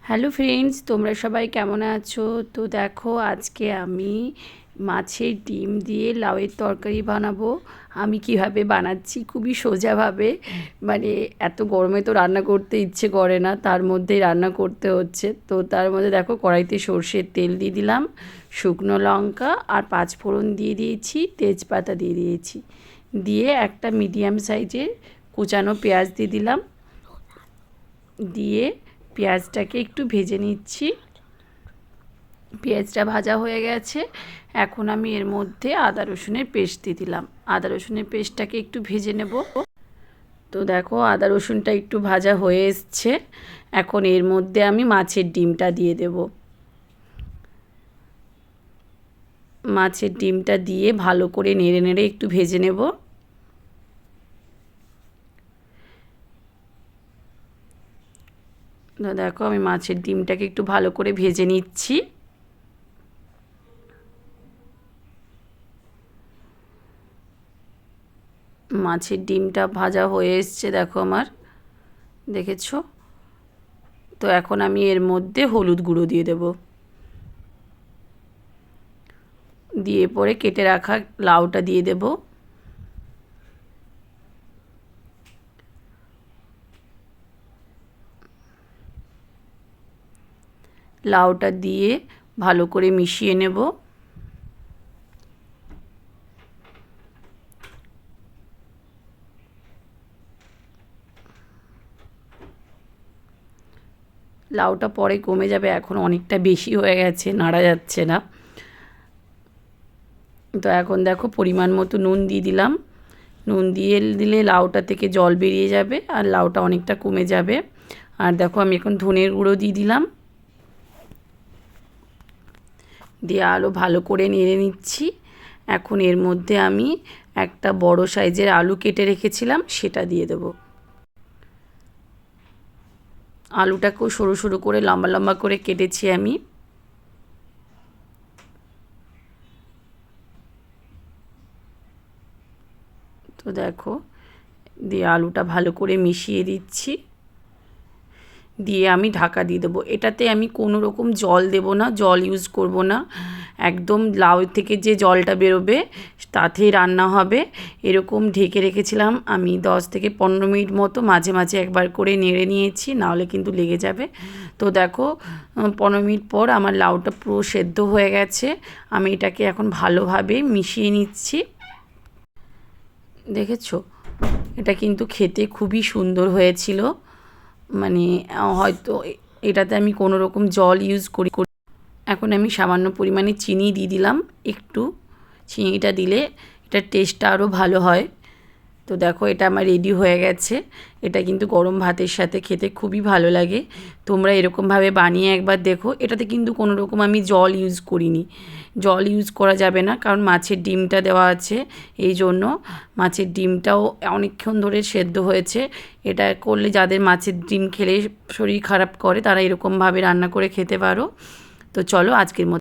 Hello friends, তোমরা সবাই কেমন আছো? তো দেখো, আজকে আমি মাছের ডিম দিয়ে লাউয়ের তরকারি বানাবো। আমি কিভাবে বানাচ্ছি খুবই সোজাভাবে, মানে এত গরমে তো রান্না করতে ইচ্ছে করে না, তার মধ্যেই রান্না করতে হচ্ছে। তো তার মধ্যে দেখো, কড়াইতে সর্ষের তেল দিয়ে দিলাম, শুকনো লঙ্কা আর পাঁচফোড়ন দিয়ে দিয়েছি, তেজপাতা দিয়ে দিয়েছি, দিয়ে একটা মিডিয়াম সাইজের কুচানো পেঁয়াজ দিয়ে দিলাম, দিয়ে পেঁয়াজটাকে একটু ভেজে নিচ্ছি। পেঁয়াজটা ভাজা হয়ে গেছে, এখন আমি এর মধ্যে আদা রসুনের পেস্ট দিয়ে দিলাম। আদা রসুনের পেস্টটাকে একটু ভেজে নেব। তো দেখো, আদা রসুনটা একটু ভাজা হয়ে এসছে, এখন এর মধ্যে আমি মাছের ডিমটা দিয়ে দেব। মাছের ডিমটা দিয়ে ভালো করে নেড়ে নেড়ে একটু ভেজে নেব। তো দেখো, আমি মাছের ডিমটাকে একটু ভালো করে ভেজে নিচ্ছি। মাছের ডিমটা ভাজা হয়ে এসছে, দেখো আমার, দেখেছো? তো এখন আমি এর মধ্যে হলুদ গুঁড়ো দিয়ে দেব, দিয়ে পরে কেটে রাখা লাউটা দিয়ে দেব। লাউটা দিয়ে ভালো করে মিশিয়ে নেব। লাউটা পরে কমে যাবে, এখন অনেকটা বেশি হয়ে গেছে, নাড়া যাচ্ছে না। তো এখন দেখো, পরিমাণ মতো নুন দিয়ে দিলাম। নুন দিয়ে দিলে লাউটা থেকে জল বেরিয়ে যাবে আর লাউটা অনেকটা কমে যাবে। আর দেখো, আমি এখন ধনের গুঁড়ো দিয়ে দিলাম, দিয়ে আরও ভালো করে নেড়ে নিচ্ছি। এখন এর মধ্যে আমি একটা বড় সাইজের আলু কেটে রেখেছিলাম, সেটা দিয়ে দেব। আলুটাকেও সরু সরু করে লম্বা লম্বা করে কেটেছি আমি। তো দেখো, দিয়ে আলুটা ভালো করে মিশিয়ে দিচ্ছি, দিয়ে আমি ঢাকা দিয়ে দেবো। এটাতে আমি কোনো রকম জল দেব না, জল ইউজ করব না, একদম লাউ থেকে যে জলটা বেরোবে তাতেই রান্না হবে। এরকম ঢেকে রেখেছিলাম আমি 10 থেকে 15 মিনিট মতো, মাঝে মাঝে একবার করে নেড়ে নিয়েছি, নাহলে কিন্তু লেগে যাবে। তো দেখো, 15 মিনিট পর আমার লাউটা পুরো সেদ্ধ হয়ে গেছে। আমি এটাকে এখন ভালোভাবে মিশিয়ে নিচ্ছি। দেখেছো, এটা কিন্তু খেতে খুবই সুন্দর হয়েছিল। মানে হয়তো এটাতে আমি কোনো রকম জল ইউজ করি। এখন আমি সামান্য পরিমাণে চিনি দিয়ে দিলাম, একটু চিনিটা দিলে এটার টেস্টটা আরও ভালো হয়। তো দেখো, এটা আমার রেডি হয়ে গেছে। এটা কিন্তু গরম ভাতের সাথে খেতে খুবই ভালো লাগে। তোমরা এরকমভাবে বানিয়ে একবার দেখো। এটাতে কিন্তু কোনো রকম আমি জল ইউজ করিনি, জল ইউজ করা যাবে না, কারণ মাছের ডিমটা দেওয়া আছে, এই জন্য মাছের ডিমটাও অনেকক্ষণ ধরে সেদ্ধ হয়েছে। এটা করলে যাদের মাছের ডিম খেলে শরীর খারাপ করে, তারা এরকমভাবে রান্না করে খেতে পারো। তো চলো, আজকের মতো।